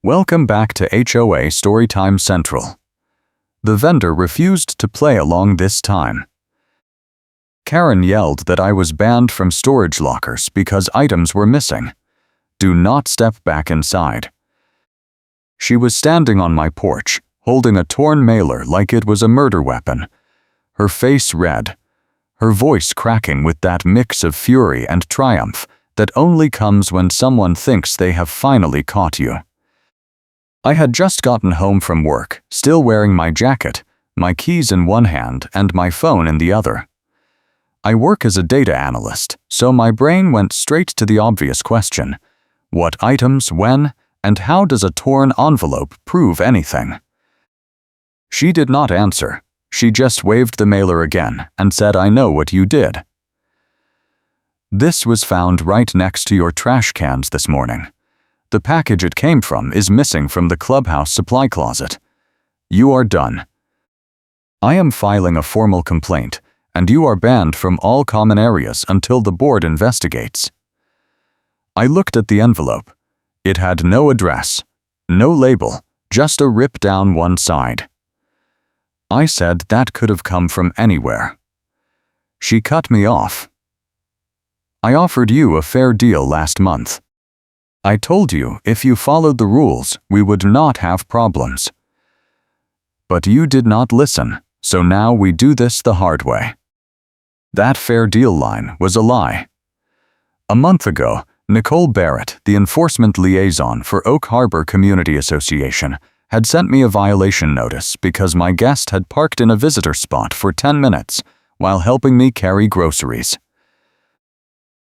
Welcome back to HOA Storytime Central. The vendor refused to play along this time. Karen yelled that I was banned from storage lockers because items were missing. Do not step back inside. She was standing on my porch, holding a torn mailer like it was a murder weapon, her face red, her voice cracking with that mix of fury and triumph that only comes when someone thinks they have finally caught you. I had just gotten home from work, still wearing my jacket, my keys in one hand and my phone in the other. I work as a data analyst, so my brain went straight to the obvious question: what items, when, and how does a torn envelope prove anything? She did not answer. She just waved the mailer again and said, "I know what you did. This was found right next to your trash cans this morning. The package it came from is missing from the clubhouse supply closet. You are done. I am filing a formal complaint, and you are banned from all common areas until the board investigates." I looked at the envelope. It had no address, no label, just a rip down one side. I said that could have come from anywhere. She cut me off. "I offered you a fair deal last month. I told you if you followed the rules, we would not have problems. But you did not listen, so now we do this the hard way." That fair deal line was a lie. A month ago, Nicole Barrett, the enforcement liaison for Oak Harbor Community Association, had sent me a violation notice because my guest had parked in a visitor spot for 10 minutes while helping me carry groceries.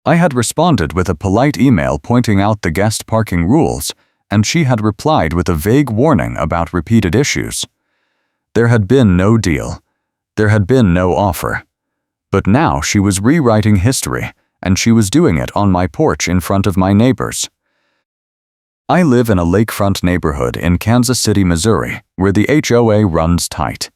I had responded with a polite email pointing out the guest parking rules, and she had replied with a vague warning about repeated issues. There had been no deal. There had been no offer. But now she was rewriting history, and she was doing it on my porch in front of my neighbors. I live in a lakefront neighborhood in Kansas City, Missouri, where the HOA runs tight.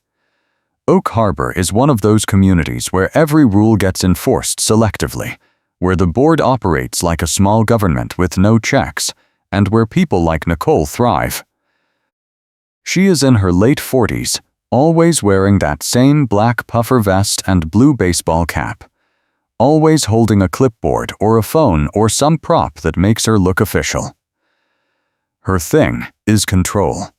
Oak Harbor is one of those communities where every rule gets enforced selectively, where the board operates like a small government with no checks, and where people like Nicole thrive. She is in her late 40s, always wearing that same black puffer vest and blue baseball cap, always holding a clipboard or a phone or some prop that makes her look official. Her thing is control.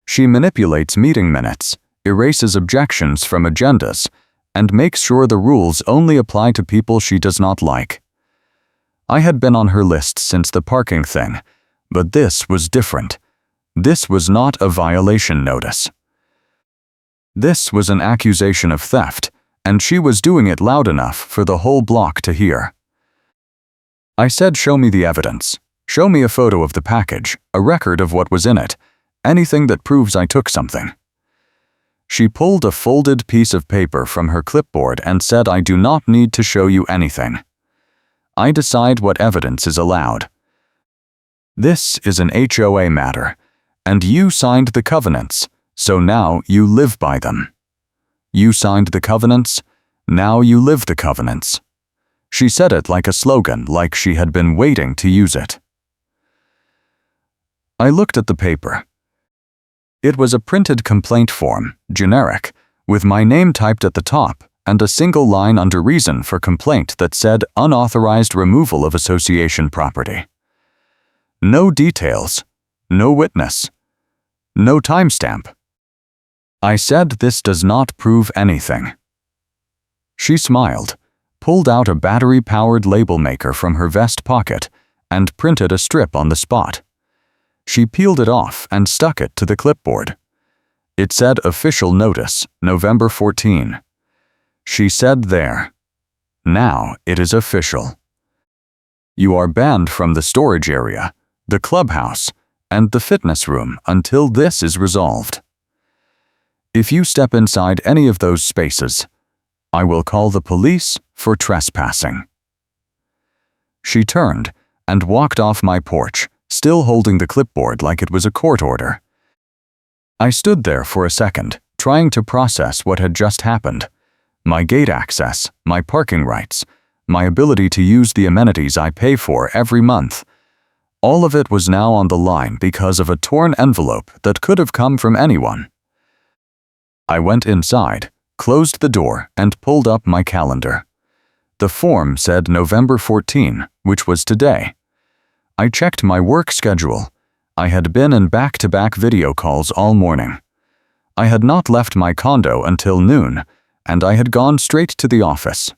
She manipulates meeting minutes, erases objections from agendas, and makes sure the rules only apply to people she does not like. I had been on her list since the parking thing, but this was different. This was not a violation notice. This was an accusation of theft, and she was doing it loud enough for the whole block to hear. I said, "Show me the evidence. Show me a photo of the package, a record of what was in it, anything that proves I took something." She pulled a folded piece of paper from her clipboard and said, "I do not need to show you anything. I decide what evidence is allowed. This is an HOA matter, and you signed the covenants, so now you live by them. You signed the covenants, now you live the covenants." She said it like a slogan, like she had been waiting to use it. I looked at the paper. It was a printed complaint form, generic, with my name typed at the top and a single line under reason for complaint that said unauthorized removal of association property. No details, no witness, no timestamp. I said, "This does not prove anything." She smiled, pulled out a battery-powered label maker from her vest pocket, and printed a strip on the spot. She peeled it off and stuck it to the clipboard. It said official notice, November 14. She said there, "Now it is official. You are banned from the storage area, the clubhouse, and the fitness room until this is resolved. If you step inside any of those spaces, I will call the police for trespassing." She turned and walked off my porch, still holding the clipboard like it was a court order. I stood there for a second, trying to process what had just happened. My gate access, my parking rights, my ability to use the amenities I pay for every month. All of it was now on the line because of a torn envelope that could have come from anyone. I went inside, closed the door, and pulled up my calendar. The form said November 14, which was today. I checked my work schedule. I had been in back-to-back video calls all morning. I had not left my condo until noon, and I had gone straight to the office.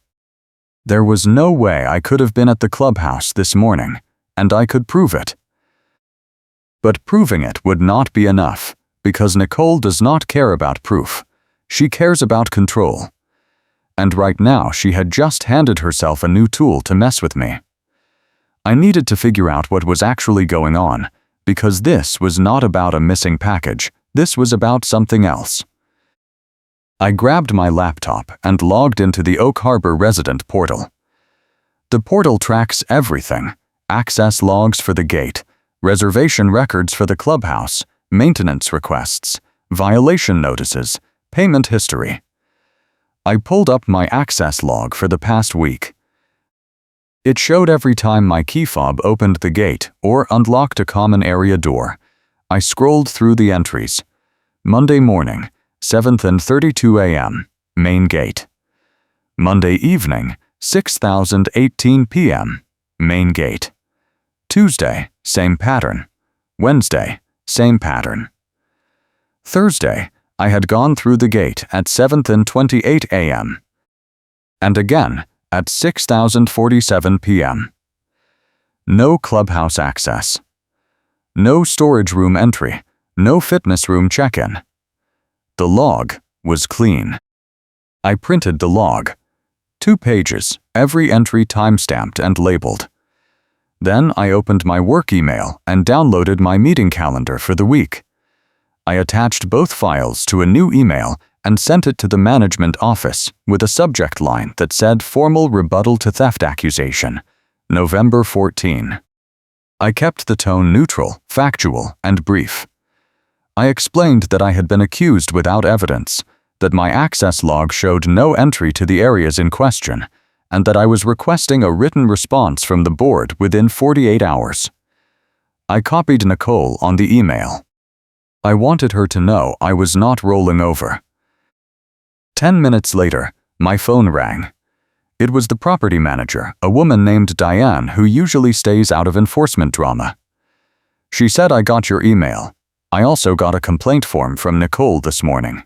There was no way I could have been at the clubhouse this morning, and I could prove it. But proving it would not be enough, because Nicole does not care about proof. She cares about control. And right now she had just handed herself a new tool to mess with me. I needed to figure out what was actually going on, because this was not about a missing package, this was about something else. I grabbed my laptop and logged into the Oak Harbor resident portal. The portal tracks everything: access logs for the gate, reservation records for the clubhouse, maintenance requests, violation notices, payment history. I pulled up my access log for the past week. It showed every time my key fob opened the gate or unlocked a common area door. I scrolled through the entries. Monday morning, 7:32 a.m., main gate. Monday evening, 6:18 p.m., main gate. Tuesday, same pattern. Wednesday, same pattern. Thursday, I had gone through the gate at 7:28 a.m. and again at 6:47 p.m. No clubhouse access. No storage room entry. No fitness room check-in. The log was clean. I printed the log. 2 pages, every entry timestamped and labeled. Then I opened my work email and downloaded my meeting calendar for the week. I attached both files to a new email and sent it to the management office with a subject line that said Formal Rebuttal to Theft Accusation, November 14. I kept the tone neutral, factual, and brief. I explained that I had been accused without evidence, that my access log showed no entry to the areas in question, and that I was requesting a written response from the board within 48 hours. I copied Nicole on the email. I wanted her to know I was not rolling over. 10 minutes later, my phone rang. It was the property manager, a woman named Diane who usually stays out of enforcement drama. She said, "I got your email. I also got a complaint form from Nicole this morning.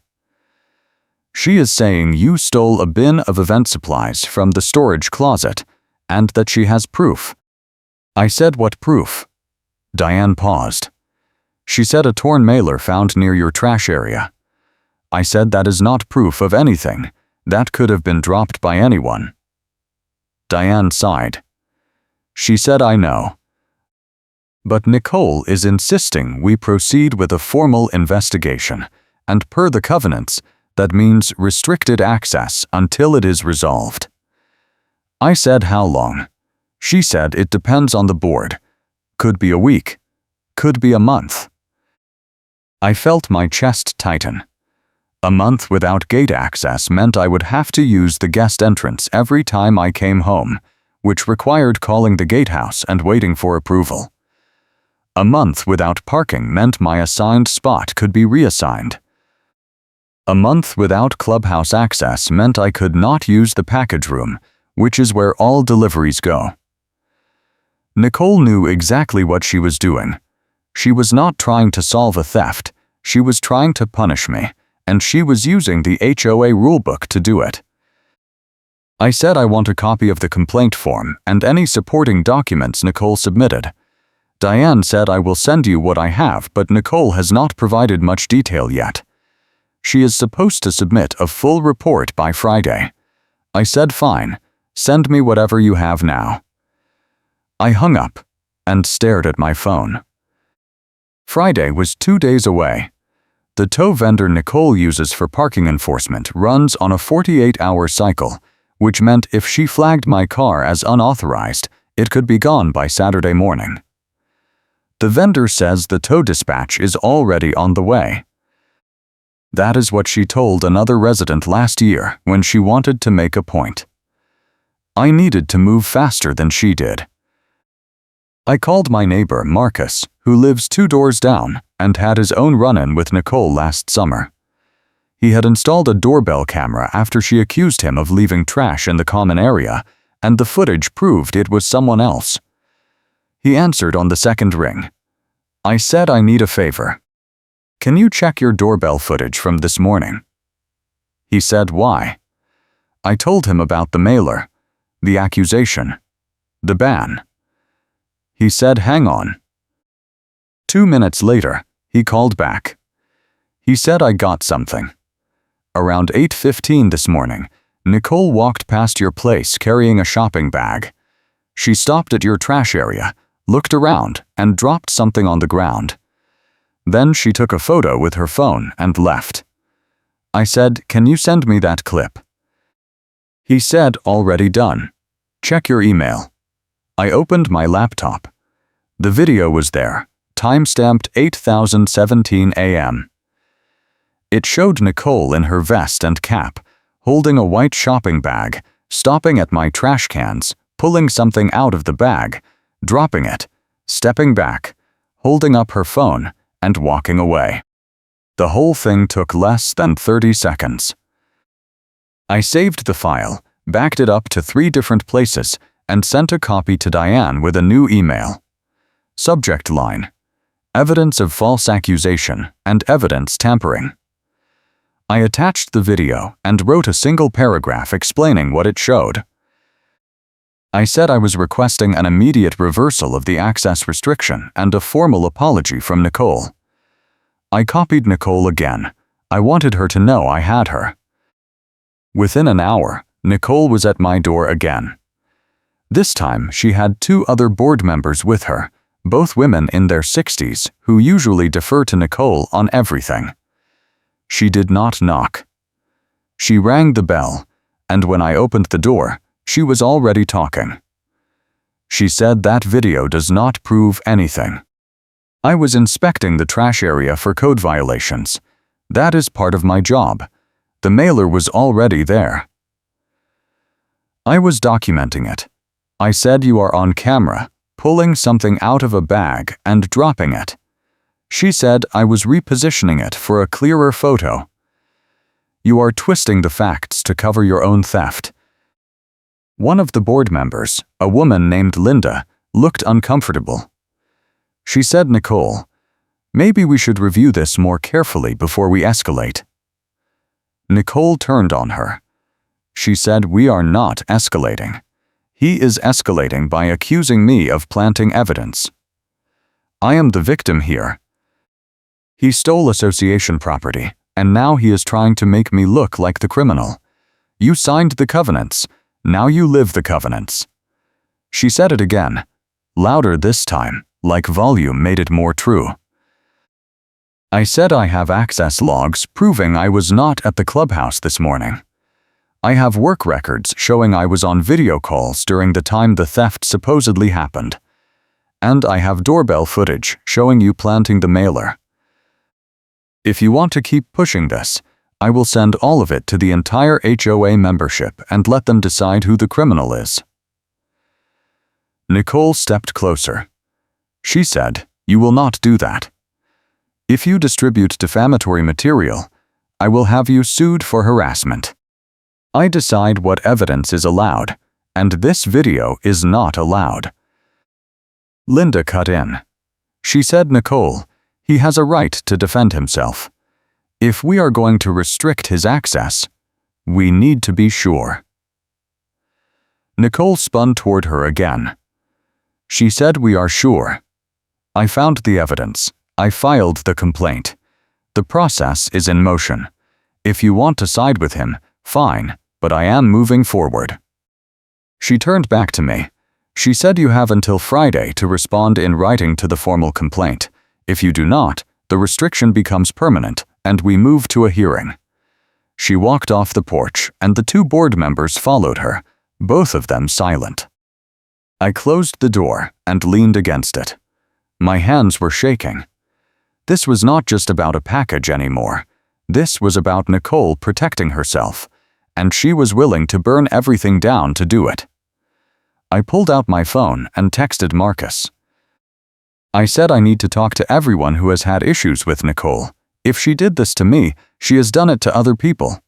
She is saying you stole a bin of event supplies from the storage closet and that she has proof." I said, "What proof?" Diane paused. She said, "A torn mailer found near your trash area." I said, "That is not proof of anything. That could have been dropped by anyone." Diane sighed. She said, "I know. But Nicole is insisting we proceed with a formal investigation, and per the covenants, that means restricted access until it is resolved." I said, "How long?" She said, "It depends on the board. Could be a week. Could be a month." I felt my chest tighten. A month without gate access meant I would have to use the guest entrance every time I came home, which required calling the gatehouse and waiting for approval. A month without parking meant my assigned spot could be reassigned. A month without clubhouse access meant I could not use the package room, which is where all deliveries go. Nicole knew exactly what she was doing. She was not trying to solve a theft, she was trying to punish me, and she was using the HOA rulebook to do it. I said I want a copy of the complaint form and any supporting documents Nicole submitted. Diane said, "I will send you what I have, but Nicole has not provided much detail yet. She is supposed to submit a full report by Friday." I said, "Fine, send me whatever you have now." I hung up and stared at my phone. Friday was 2 days away. The tow vendor Nicole uses for parking enforcement runs on a 48-hour cycle, which meant if she flagged my car as unauthorized, it could be gone by Saturday morning. The vendor says the tow dispatch is already on the way. That is what she told another resident last year when she wanted to make a point. I needed to move faster than she did. I called my neighbor, Marcus, who lives 2 doors down and had his own run-in with Nicole last summer. He had installed a doorbell camera after she accused him of leaving trash in the common area, and the footage proved it was someone else. He answered on the second ring. I said, I need a favor. Can you check your doorbell footage from this morning? He said, why? I told him about the mailer, the accusation, the ban. He said, hang on. 2 minutes later, he called back. He said, I got something. Around 8:15 this morning, Nicole walked past your place carrying a shopping bag. She stopped at your trash area, looked around, and dropped something on the ground. Then she took a photo with her phone and left. I said, can you send me that clip? He said, already done. Check your email. I opened my laptop. The video was there, time-stamped 8:17 a.m. It showed Nicole in her vest and cap, holding a white shopping bag, stopping at my trash cans, pulling something out of the bag, dropping it, stepping back, holding up her phone, and walking away. The whole thing took less than 30 seconds. I saved the file, backed it up to 3 different places, and sent a copy to Diane with a new email. Subject line: evidence of false accusation and evidence tampering. I attached the video and wrote a single paragraph explaining what it showed. I said I was requesting an immediate reversal of the access restriction and a formal apology from Nicole. I copied Nicole again. I wanted her to know I had her. Within an hour, Nicole was at my door again. This time, she had 2 other board members with her, both women in their 60s, who usually defer to Nicole on everything. She did not knock. She rang the bell, and when I opened the door, she was already talking. She said that video does not prove anything. I was inspecting the trash area for code violations. That is part of my job. The mailer was already there. I was documenting it. I said, you are on camera, pulling something out of a bag and dropping it. She said I was repositioning it for a clearer photo. You are twisting the facts to cover your own theft. One of the board members, a woman named Linda, looked uncomfortable. She said, Nicole, maybe we should review this more carefully before we escalate. Nicole turned on her. She said, we are not escalating. He is escalating by accusing me of planting evidence. I am the victim here. He stole association property, and now he is trying to make me look like the criminal. You signed the covenants. Now you live the covenants. She said it again, louder this time, like volume made it more true. I said I have access logs proving I was not at the clubhouse this morning. I have work records showing I was on video calls during the time the theft supposedly happened. And I have doorbell footage showing you planting the mailer. If you want to keep pushing this, I will send all of it to the entire HOA membership and let them decide who the criminal is. Nicole stepped closer. She said, you will not do that. If you distribute defamatory material, I will have you sued for harassment. I decide what evidence is allowed, and this video is not allowed. Linda cut in. She said, Nicole, he has a right to defend himself. If we are going to restrict his access, we need to be sure. Nicole spun toward her again. She said, we are sure. I found the evidence. I filed the complaint. The process is in motion. If you want to side with him, fine, but I am moving forward. She turned back to me. She said, you have until Friday to respond in writing to the formal complaint. If you do not, the restriction becomes permanent, and we move to a hearing. She walked off the porch, and the 2 board members followed her, both of them silent. I closed the door and leaned against it. My hands were shaking. This was not just about a package anymore. This was about Nicole protecting herself, and she was willing to burn everything down to do it. I pulled out my phone and texted Marcus. I said I need to talk to everyone who has had issues with Nicole. If she did this to me, she has done it to other people.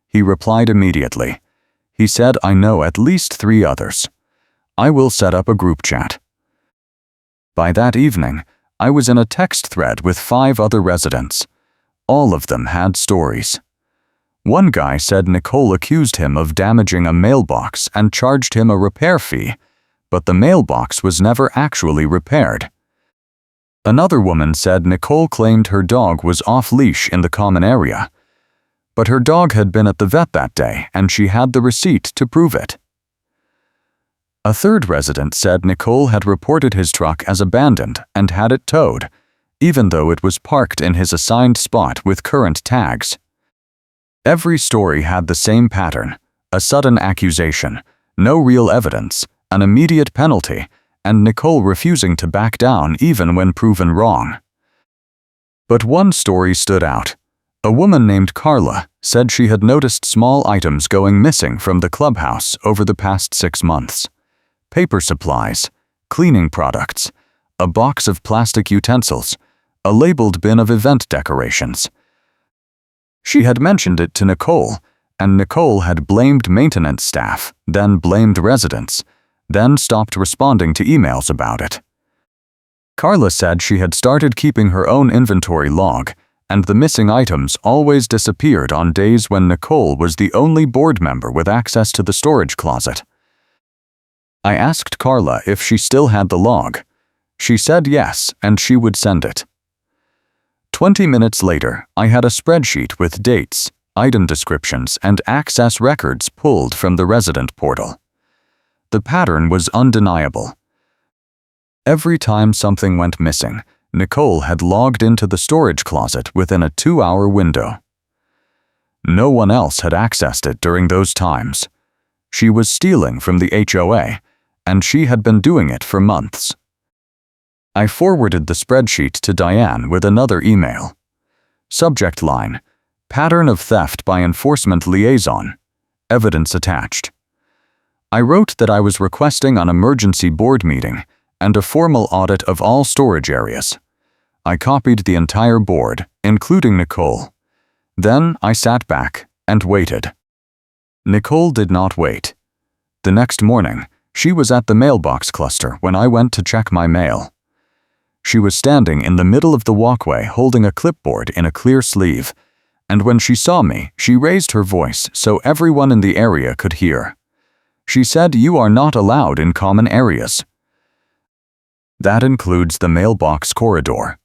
He replied immediately. He said, I know at least 3 others. I will set up a group chat. By that evening, I was in a text thread with 5 other residents. All of them had stories. One guy said Nicole accused him of damaging a mailbox and charged him a repair fee, but the mailbox was never actually repaired. Another woman said Nicole claimed her dog was off-leash in the common area, but her dog had been at the vet that day and she had the receipt to prove it. A third resident said Nicole had reported his truck as abandoned and had it towed, even though it was parked in his assigned spot with current tags. Every story had the same pattern: a sudden accusation, no real evidence, an immediate penalty, and Nicole refusing to back down even when proven wrong. But one story stood out. A woman named Carla said she had noticed small items going missing from the clubhouse over the past 6 months. Paper supplies, cleaning products, a box of plastic utensils, a labeled bin of event decorations. She had mentioned it to Nicole, and Nicole had blamed maintenance staff, then blamed residents, then stopped responding to emails about it. Carla said she had started keeping her own inventory log, and the missing items always disappeared on days when Nicole was the only board member with access to the storage closet. I asked Carla if she still had the log. She said yes, and she would send it. 20 minutes later, I had a spreadsheet with dates, item descriptions, and access records pulled from the resident portal. The pattern was undeniable. Every time something went missing, Nicole had logged into the storage closet within a 2-hour window. No one else had accessed it during those times. She was stealing from the HOA, and she had been doing it for months. I forwarded the spreadsheet to Diane with another email. Subject line: Pattern of theft by enforcement liaison. Evidence attached. I wrote that I was requesting an emergency board meeting and a formal audit of all storage areas. I copied the entire board, including Nicole. Then I sat back and waited. Nicole did not wait. The next morning, she was at the mailbox cluster when I went to check my mail. She was standing in the middle of the walkway holding a clipboard in a clear sleeve, and when she saw me, she raised her voice so everyone in the area could hear. She said, "You are not allowed in common areas. That includes the mailbox corridor.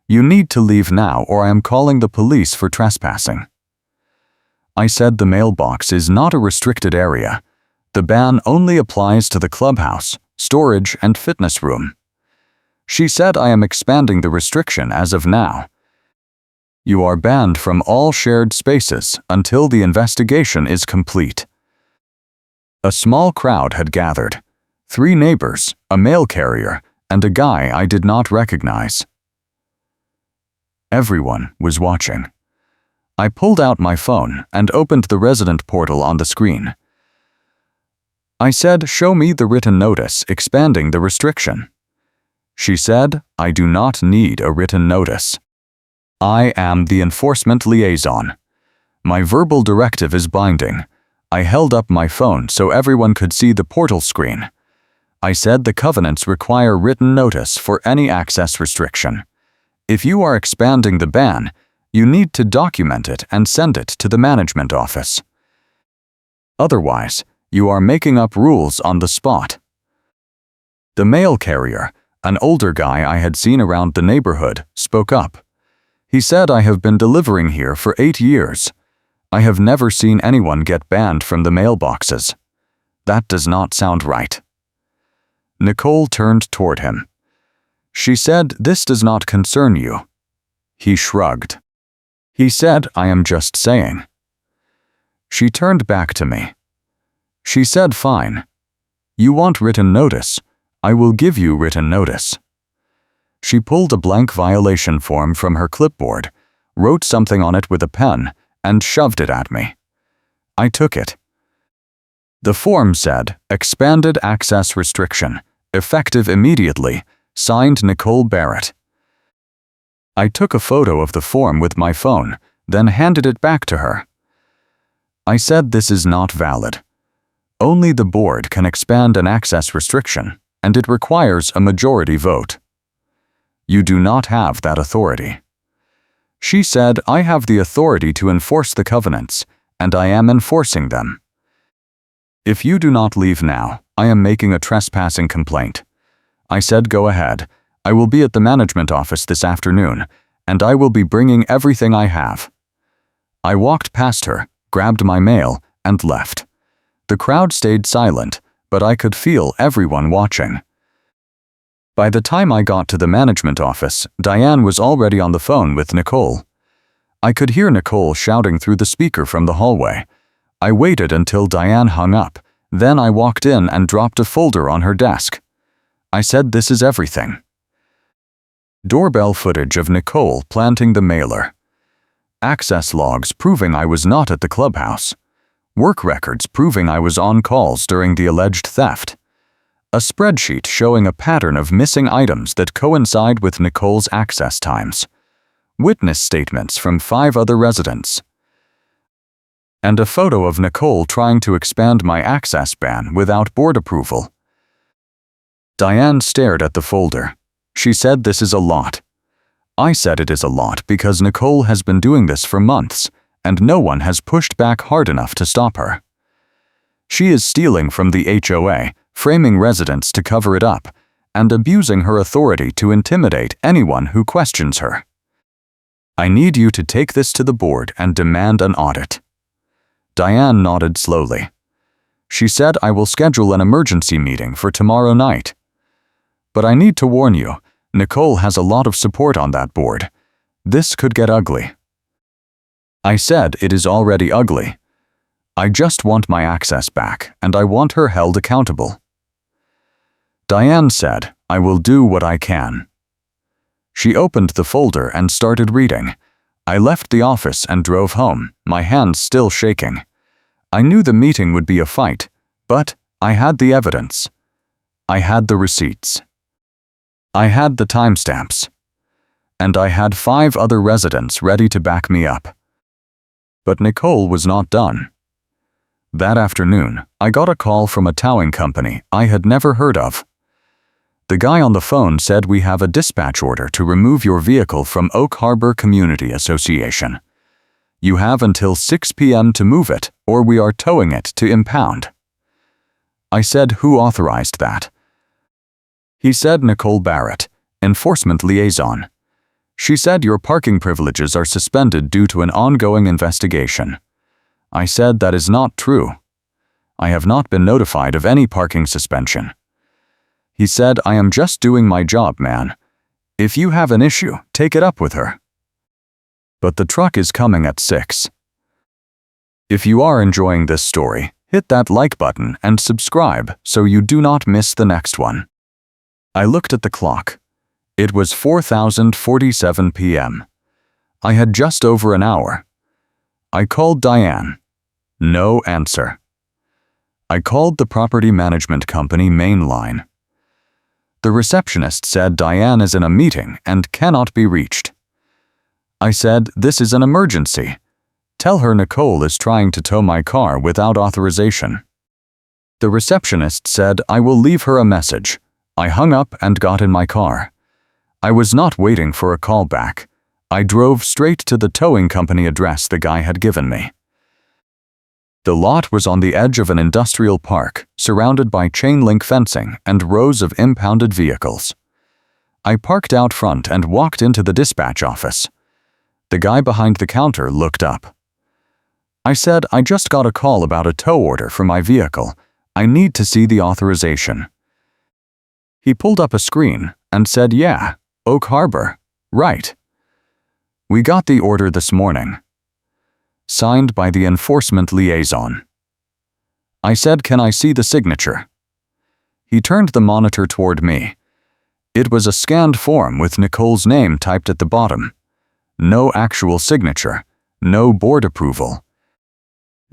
You need to leave now or I am calling the police for trespassing." I said the mailbox is not a restricted area. The ban only applies to the clubhouse, storage, and fitness room. She said I am expanding the restriction as of now. You are banned from all shared spaces until the investigation is complete. A small crowd had gathered: 3 neighbors, a mail carrier, and a guy I did not recognize. Everyone was watching. I pulled out my phone and opened the resident portal on the screen. I said, "Show me the written notice expanding the restriction." She said, "I do not need a written notice. I am the enforcement liaison. My verbal directive is binding." I held up my phone so everyone could see the portal screen. I said the covenants require written notice for any access restriction. If you are expanding the ban, you need to document it and send it to the management office. Otherwise, you are making up rules on the spot. The mail carrier, an older guy I had seen around the neighborhood, spoke up. He said, "I have been delivering here for 8 years. I have never seen anyone get banned from the mailboxes. That does not sound right." Nicole turned toward him. She said, "This does not concern you." He shrugged. He said, "I am just saying." She turned back to me. She said, "Fine. You want written notice? I will give you written notice." She pulled a blank violation form from her clipboard, wrote something on it with a pen, and shoved it at me. I took it. The form said, "Expanded access restriction, effective immediately, Signed Nicole Barrett. I took a photo of the form with my phone, then handed it back to her. I said this is not valid. Only the board can expand an access restriction, and it requires a majority vote. You do not have that authority. She said, I have the authority to enforce the covenants, and I am enforcing them. If you do not leave now, I am making a trespassing complaint. I said, go ahead. I will be at the management office this afternoon, and I will be bringing everything I have. I walked past her, grabbed my mail, and left. The crowd stayed silent, but I could feel everyone watching. By the time I got to the management office, Diane was already on the phone with Nicole. I could hear Nicole shouting through the speaker from the hallway. I waited until Diane hung up, then I walked in and dropped a folder on her desk. I said, this is everything. Doorbell footage of Nicole planting the mailer. Access logs proving I was not at the clubhouse. Work records proving I was on calls during the alleged theft. A spreadsheet showing a pattern of missing items that coincide with Nicole's access times. Witness statements from 5 other residents. And a photo of Nicole trying to expand my access ban without board approval. Diane stared at the folder. She said this is a lot. I said it is a lot because Nicole has been doing this for months, and no one has pushed back hard enough to stop her. She is stealing from the HOA, framing residents to cover it up, and abusing her authority to intimidate anyone who questions her. I need you to take this to the board and demand an audit. Diane nodded slowly. She said I will schedule an emergency meeting for tomorrow night. But I need to warn you, Nicole has a lot of support on that board. This could get ugly. I said it is already ugly. I just want my access back, and I want her held accountable. Diane said, I will do what I can. She opened the folder and started reading. I left the office and drove home, my hands still shaking. I knew the meeting would be a fight, but I had the evidence. I had the receipts. I had the timestamps. And I had 5 other residents ready to back me up. But Nicole was not done. That afternoon, I got a call from a towing company I had never heard of. The guy on the phone said we have a dispatch order to remove your vehicle from Oak Harbor Community Association. You have until 6 p.m. to move it, or we are towing it to impound. I said, who authorized that? He said Nicole Barrett, enforcement liaison. She said your parking privileges are suspended due to an ongoing investigation. I said that is not true. I have not been notified of any parking suspension. He said, I am just doing my job, man. If you have an issue, take it up with her. But the truck is coming at 6. If you are enjoying this story, hit that like button and subscribe so you do not miss the next one. I looked at the clock. It was 4:47 p.m. I had just over an hour. I called Diane. No answer. I called the property management company main line. The receptionist said Diane is in a meeting and cannot be reached. I said, this is an emergency. Tell her Nicole is trying to tow my car without authorization. The receptionist said I will leave her a message. I hung up and got in my car. I was not waiting for a call back. I drove straight to the towing company address the guy had given me. The lot was on the edge of an industrial park, surrounded by chain-link fencing and rows of impounded vehicles. I parked out front and walked into the dispatch office. The guy behind the counter looked up. I said, I just got a call about a tow order for my vehicle. I need to see the authorization. He pulled up a screen and said, yeah, Oak Harbor, right. We got the order this morning. Signed by the enforcement liaison. I said, can I see the signature? He turned the monitor toward me. It was a scanned form with Nicole's name typed at the bottom. No actual signature, no board approval.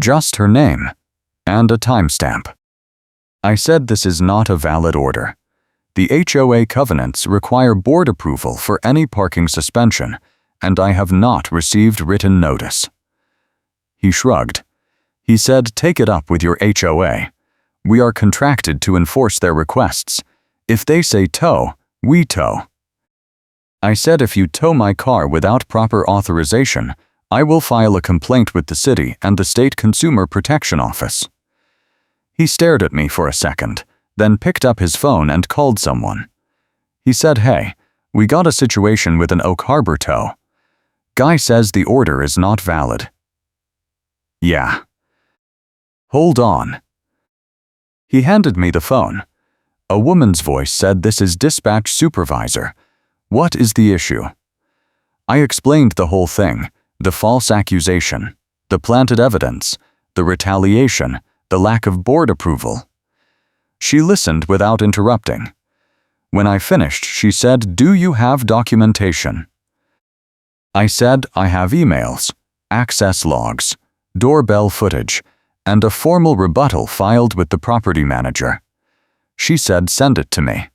Just her name, and a timestamp. I said this is not a valid order. The HOA covenants require board approval for any parking suspension, and I have not received written notice." He shrugged. He said, "Take it up with your HOA. We are contracted to enforce their requests. If they say tow, we tow." I said, "If you tow my car without proper authorization, I will file a complaint with the city and the State Consumer Protection Office." He stared at me for a second, then picked up his phone and called someone. He said, "Hey, we got a situation with an Oak Harbor tow. Guy says the order is not valid." "Yeah." "Hold on." He handed me the phone. A woman's voice said, "This is dispatch supervisor. What is the issue?" I explained the whole thing, the false accusation, the planted evidence, the retaliation, the lack of board approval. She listened without interrupting. When I finished, she said, "Do you have documentation?" I said, "I have emails, access logs, doorbell footage, and a formal rebuttal filed with the property manager." She said, "Send it to me.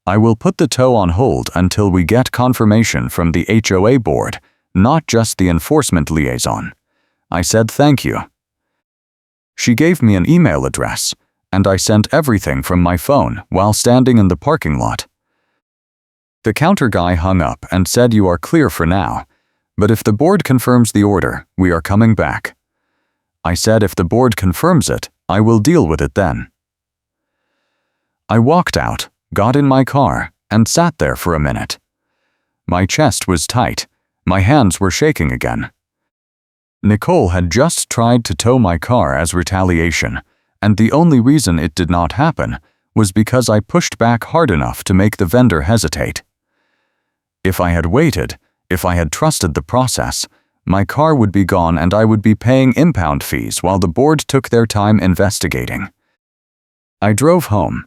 I will put the tow on hold until we get confirmation from the HOA board, not just the enforcement liaison." I said, "Thank you." She gave me an email address, and I sent everything from my phone while standing in the parking lot. The counter guy hung up and said, "You are clear for now, but if the board confirms the order, we are coming back." I said, "If the board confirms it, I will deal with it then." I walked out, got in my car, and sat there for a minute. My chest was tight, my hands were shaking again. Nicole had just tried to tow my car as retaliation, and the only reason it did not happen was because I pushed back hard enough to make the vendor hesitate. If I had waited, if I had trusted the process, my car would be gone and I would be paying impound fees while the board took their time investigating. I drove home.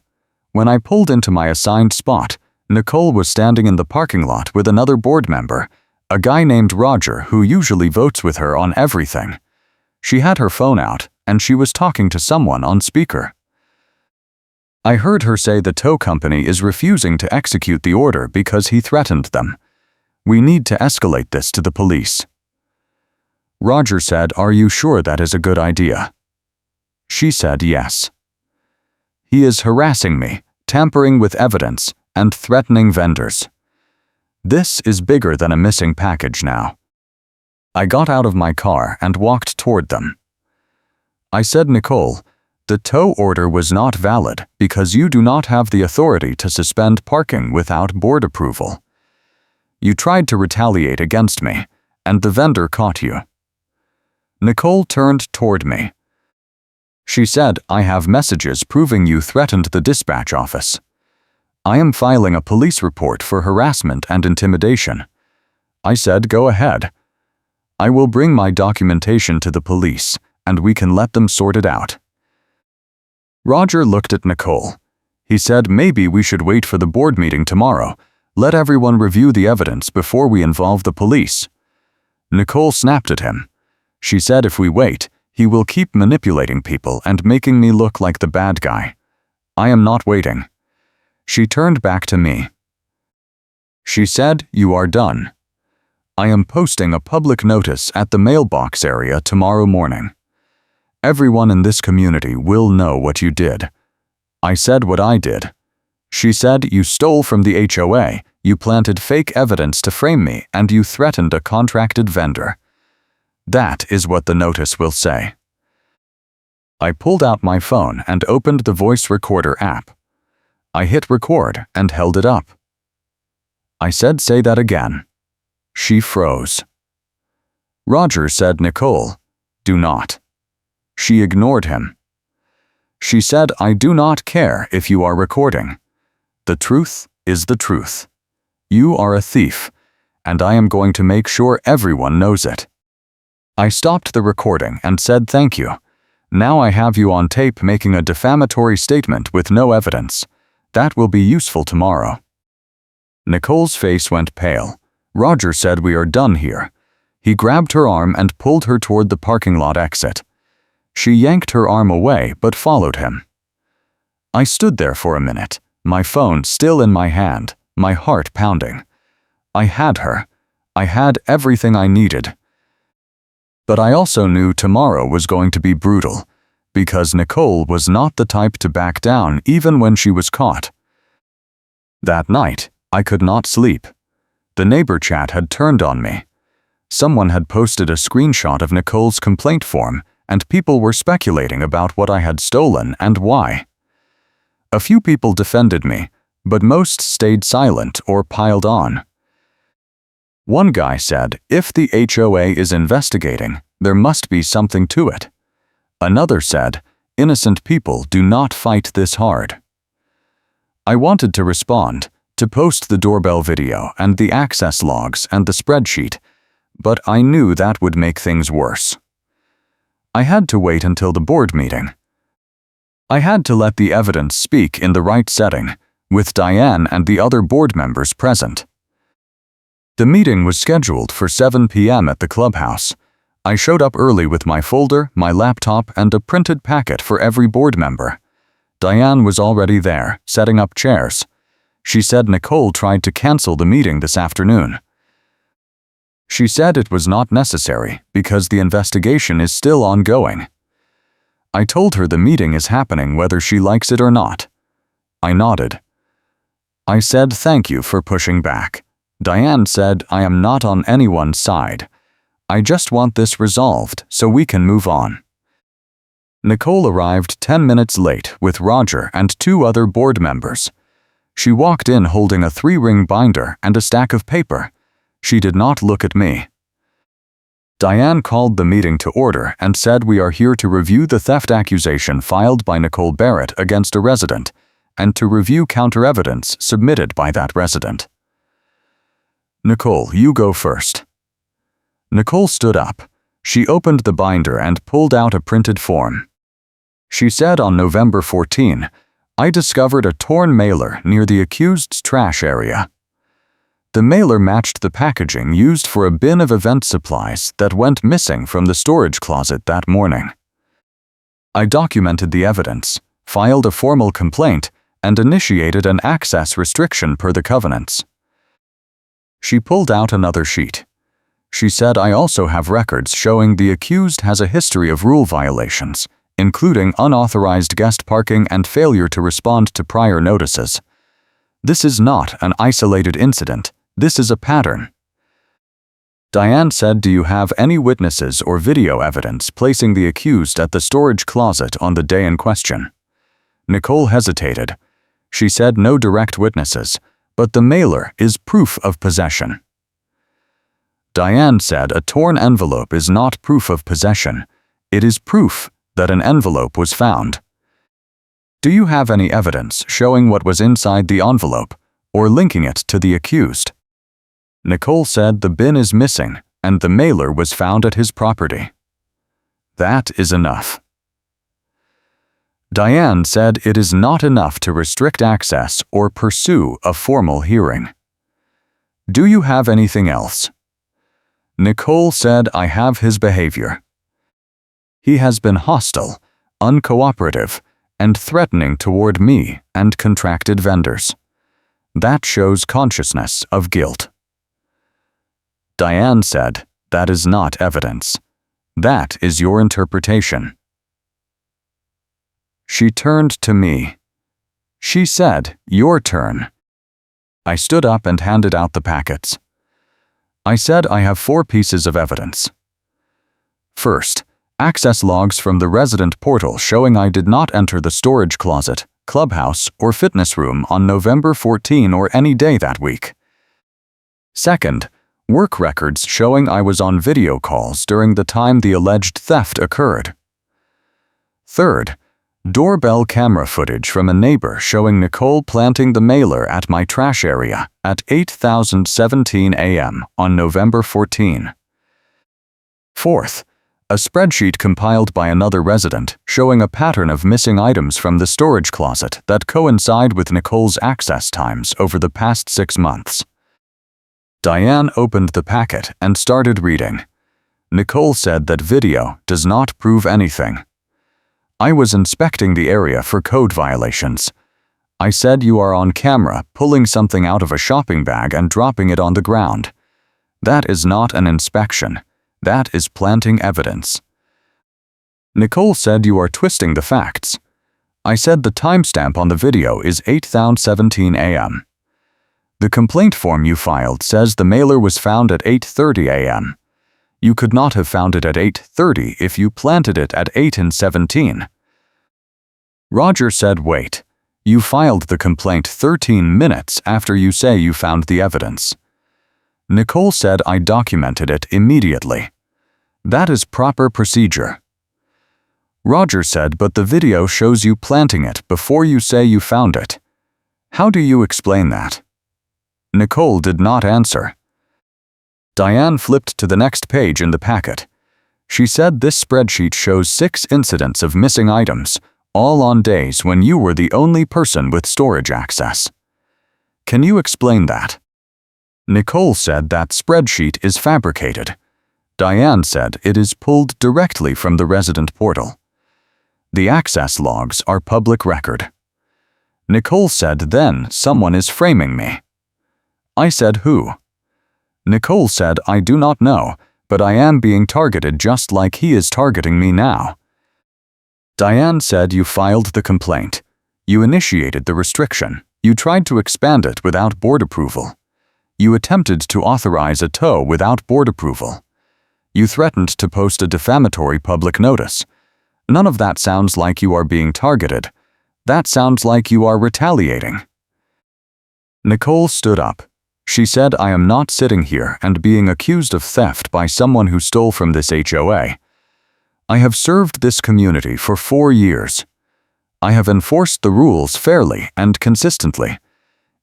When I pulled into my assigned spot, Nicole was standing in the parking lot with another board member, a guy named Roger who usually votes with her on everything. She had her phone out, and she was talking to someone on speaker. I heard her say the tow company is refusing to execute the order because he threatened them. "We need to escalate this to the police." Roger said, "Are you sure that is a good idea?" She said yes. "He is harassing me, tampering with evidence, and threatening vendors. This is bigger than a missing package now." I got out of my car and walked toward them. I said, "Nicole, the tow order was not valid because you do not have the authority to suspend parking without board approval. You tried to retaliate against me, and the vendor caught you." Nicole turned toward me. She said, "I have messages proving you threatened the dispatch office. I am filing a police report for harassment and intimidation." I said, "Go ahead. I will bring my documentation to the police, and we can let them sort it out." Roger looked at Nicole. He said, "Maybe we should wait for the board meeting tomorrow. Let everyone review the evidence before we involve the police." Nicole snapped at him. She said, "If we wait, he will keep manipulating people and making me look like the bad guy. I am not waiting." She turned back to me. She said, "You are done. I am posting a public notice at the mailbox area tomorrow morning. Everyone in this community will know what you did." I said what I did. She said, "You stole from the HOA, you planted fake evidence to frame me, and you threatened a contracted vendor. That is what the notice will say." I pulled out my phone and opened the voice recorder app. I hit record and held it up. I said, "Say that again." She froze. Roger said, "Nicole, do not." She ignored him. She said, "I do not care if you are recording. The truth is the truth. You are a thief, and I am going to make sure everyone knows it." I stopped the recording and said, "Thank you. Now I have you on tape making a defamatory statement with no evidence. That will be useful tomorrow." Nicole's face went pale. Roger said, "We are done here." He grabbed her arm and pulled her toward the parking lot exit. She yanked her arm away but followed him. I stood there for a minute, my phone still in my hand, my heart pounding. I had her. I had everything I needed. But I also knew tomorrow was going to be brutal, because Nicole was not the type to back down even when she was caught. That night, I could not sleep. The neighbor chat had turned on me. Someone had posted a screenshot of Nicole's complaint form, and people were speculating about what I had stolen and why. A few people defended me, but most stayed silent or piled on. One guy said, if the HOA is investigating, there must be something to it. Another said, innocent people do not fight this hard. I wanted to respond, to post the doorbell video and the access logs and the spreadsheet, but I knew that would make things worse. I had to wait until the board meeting. I had to let the evidence speak in the right setting, with Diane and the other board members present. The meeting was scheduled for 7 p.m. at the clubhouse. I showed up early with my folder, my laptop, and a printed packet for every board member. Diane was already there, setting up chairs. She said Nicole tried to cancel the meeting this afternoon. She said it was not necessary because the investigation is still ongoing. I told her the meeting is happening whether she likes it or not. I nodded. I said thank you for pushing back. Diane said I am not on anyone's side. I just want this resolved so we can move on. Nicole arrived 10 minutes late with Roger and 2 other board members. She walked in holding a 3-ring binder and a stack of paper. She did not look at me. Diane called the meeting to order and said we are here to review the theft accusation filed by Nicole Barrett against a resident and to review counter-evidence submitted by that resident. Nicole, you go first. Nicole stood up. She opened the binder and pulled out a printed form. She said on November 14, I discovered a torn mailer near the accused's trash area. The mailer matched the packaging used for a bin of event supplies that went missing from the storage closet that morning. I documented the evidence, filed a formal complaint, and initiated an access restriction per the covenants. She pulled out another sheet. She said I also have records showing the accused has a history of rule violations, including unauthorized guest parking and failure to respond to prior notices. This is not an isolated incident. This is a pattern. Diane said, do you have any witnesses or video evidence placing the accused at the storage closet on the day in question? Nicole hesitated. She said no direct witnesses, but the mailer is proof of possession. Diane said a torn envelope is not proof of possession. It is proof that an envelope was found. Do you have any evidence showing what was inside the envelope or linking it to the accused? Nicole said the bin is missing and the mailer was found at his property. That is enough. Diane said it is not enough to restrict access or pursue a formal hearing. Do you have anything else? Nicole said I have his behavior. He has been hostile, uncooperative, and threatening toward me and contracted vendors. That shows consciousness of guilt. Diane said, that is not evidence. That is your interpretation. She turned to me. She said, your turn. I stood up and handed out the packets. I said I have 4 pieces of evidence. First, access logs from the resident portal showing I did not enter the storage closet, clubhouse, or fitness room on November 14 or any day that week. Second, work records showing I was on video calls during the time the alleged theft occurred. Third, doorbell camera footage from a neighbor showing Nicole planting the mailer at my trash area at 8:17 a.m. on November 14. Fourth, a spreadsheet compiled by another resident showing a pattern of missing items from the storage closet that coincide with Nicole's access times over the past 6 months. Diane opened the packet and started reading. Nicole said that video does not prove anything. I was inspecting the area for code violations. I said you are on camera pulling something out of a shopping bag and dropping it on the ground. That is not an inspection. That is planting evidence. Nicole said you are twisting the facts. I said the timestamp on the video is 8:17 a.m. The complaint form you filed says the mailer was found at 8:30 a.m. You could not have found it at 8:30 if you planted it at 8:17. Roger said wait. You filed the complaint 13 minutes after you say you found the evidence. Nicole said I documented it immediately. That is proper procedure. Roger said but the video shows you planting it before you say you found it. How do you explain that? Nicole did not answer. Diane flipped to the next page in the packet. She said this spreadsheet shows 6 incidents of missing items, all on days when you were the only person with storage access. Can you explain that? Nicole said that spreadsheet is fabricated. Diane said it is pulled directly from the resident portal. The access logs are public record. Nicole said then someone is framing me. I said who? Nicole said I do not know, but I am being targeted just like he is targeting me now. Diane said you filed the complaint. You initiated the restriction. You tried to expand it without board approval. You attempted to authorize a tow without board approval. You threatened to post a defamatory public notice. None of that sounds like you are being targeted. That sounds like you are retaliating. Nicole stood up. She said I am not sitting here and being accused of theft by someone who stole from this HOA. I have served this community for 4 years. I have enforced the rules fairly and consistently.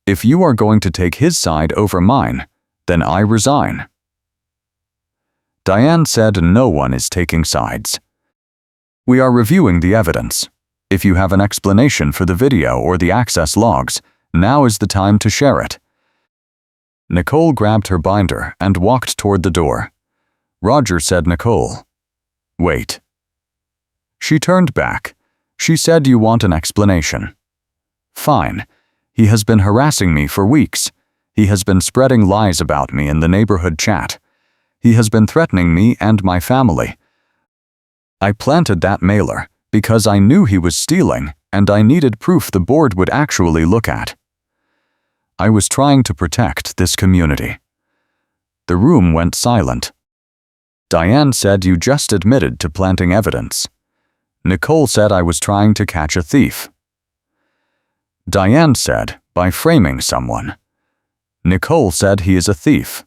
If you are going to take his side over mine, then I resign. Diane said no one is taking sides. We are reviewing the evidence. If you have an explanation for the video or the access logs, now is the time to share it. Nicole grabbed her binder and walked toward the door. Roger said, Nicole, wait. She turned back. She said you want an explanation. Fine. He has been harassing me for weeks. He has been spreading lies about me in the neighborhood chat. He has been threatening me and my family. I planted that mailer because I knew he was stealing and I needed proof the board would actually look at. I was trying to protect this community. The room went silent. Diane said you just admitted to planting evidence. Nicole said I was trying to catch a thief. Diane said by framing someone. Nicole said he is a thief.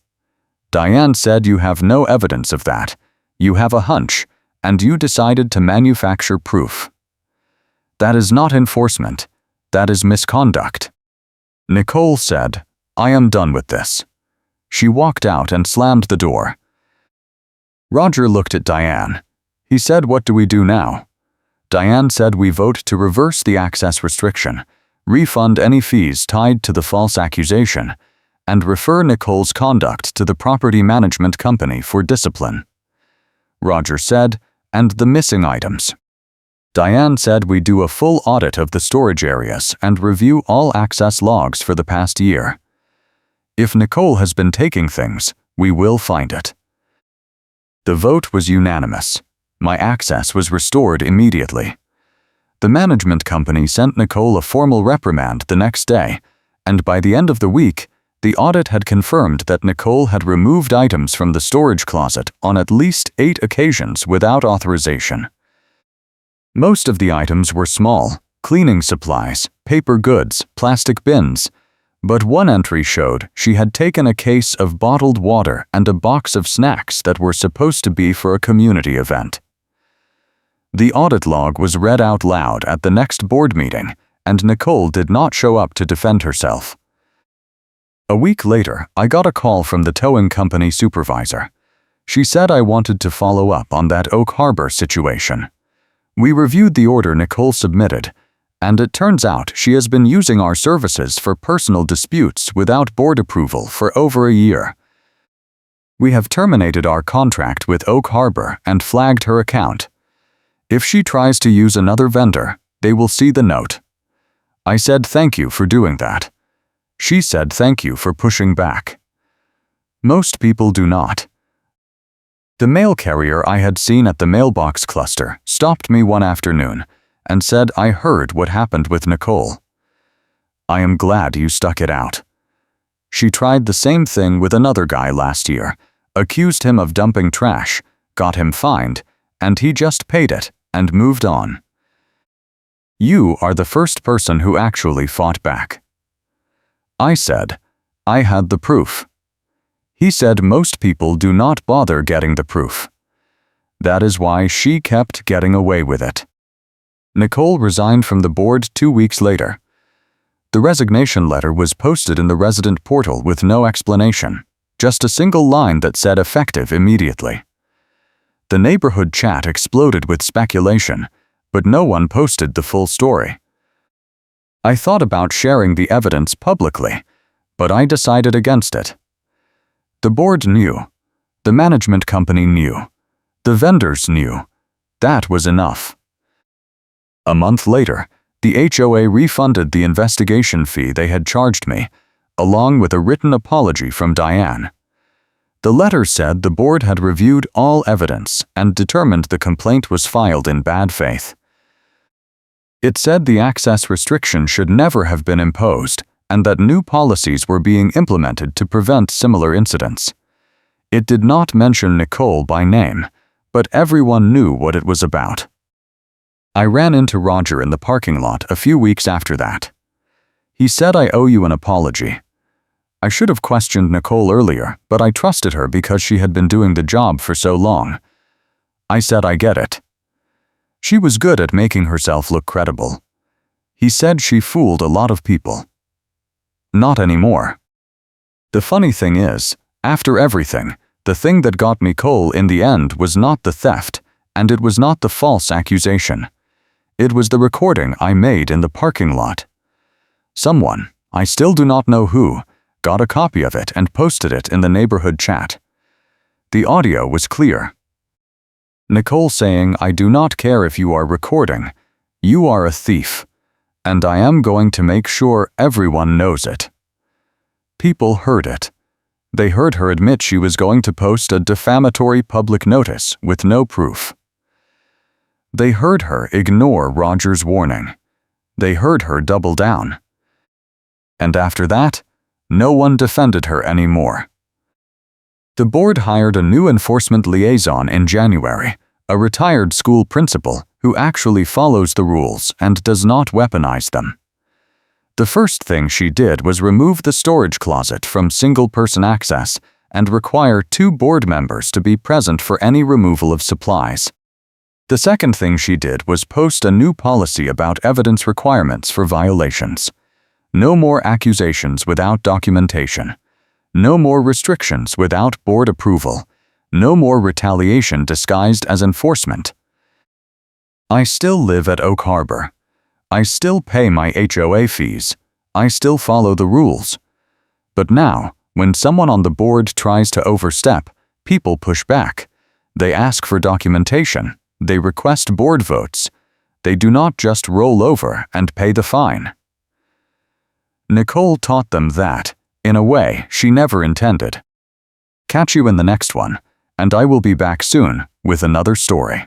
Diane said you have no evidence of that. You have a hunch, and you decided to manufacture proof. That is not enforcement. That is misconduct. Nicole said, I am done with this. She walked out and slammed the door. Roger looked at Diane. He said, what do we do now? Diane said we vote to reverse the access restriction, refund any fees tied to the false accusation, and refer Nicole's conduct to the property management company for discipline. Roger said, and the missing items. Diane said we do a full audit of the storage areas and review all access logs for the past year. If Nicole has been taking things, we will find it. The vote was unanimous. My access was restored immediately. The management company sent Nicole a formal reprimand the next day, and by the end of the week, the audit had confirmed that Nicole had removed items from the storage closet on at least 8 occasions without authorization. Most of the items were small, cleaning supplies, paper goods, plastic bins, but one entry showed she had taken a case of bottled water and a box of snacks that were supposed to be for a community event. The audit log was read out loud at the next board meeting, and Nicole did not show up to defend herself. A week later, I got a call from the towing company supervisor. She said I wanted to follow up on that Oak Harbor situation. We reviewed the order Nicole submitted, and it turns out she has been using our services for personal disputes without board approval for over a year. We have terminated our contract with Oak Harbor and flagged her account. If she tries to use another vendor, they will see the note. I said thank you for doing that. She said thank you for pushing back. Most people do not. The mail carrier I had seen at the mailbox cluster stopped me one afternoon and said I heard what happened with Nicole. I am glad you stuck it out. She tried the same thing with another guy last year, accused him of dumping trash, got him fined, and he just paid it and moved on. You are the first person who actually fought back. I said, I had the proof. He said most people do not bother getting the proof. That is why she kept getting away with it. Nicole resigned from the board 2 weeks later. The resignation letter was posted in the resident portal with no explanation, just a single line that said effective immediately. The neighborhood chat exploded with speculation, but no one posted the full story. I thought about sharing the evidence publicly, but I decided against it. The board knew. The management company knew. The vendors knew. That was enough. A month later, the HOA refunded the investigation fee they had charged me, along with a written apology from Diane. The letter said the board had reviewed all evidence and determined the complaint was filed in bad faith. It said the access restriction should never have been imposed and that new policies were being implemented to prevent similar incidents. It did not mention Nicole by name, but everyone knew what it was about. I ran into Roger in the parking lot a few weeks after that. He said I owe you an apology. I should have questioned Nicole earlier, but I trusted her because she had been doing the job for so long. I said I get it. She was good at making herself look credible. He said she fooled a lot of people. Not anymore. The funny thing is, after everything, the thing that got Nicole in the end was not the theft, and it was not the false accusation. It was the recording I made in the parking lot. Someone, I still do not know who, got a copy of it and posted it in the neighborhood chat. The audio was clear. Nicole saying, I do not care if you are recording. You are a thief, and I am going to make sure everyone knows it. People heard it. They heard her admit she was going to post a defamatory public notice with no proof. They heard her ignore Roger's warning. They heard her double down. And after that, no one defended her anymore. The board hired a new enforcement liaison in January, a retired school principal who actually follows the rules and does not weaponize them. The first thing she did was remove the storage closet from single-person access and require 2 board members to be present for any removal of supplies. The second thing she did was post a new policy about evidence requirements for violations. No more accusations without documentation. No more restrictions without board approval. No more retaliation disguised as enforcement. I still live at Oak Harbor. I still pay my HOA fees. I still follow the rules. But now, when someone on the board tries to overstep, people push back. They ask for documentation. They request board votes. They do not just roll over and pay the fine. Nicole taught them that, in a way she never intended. Catch you in the next one, and I will be back soon with another story.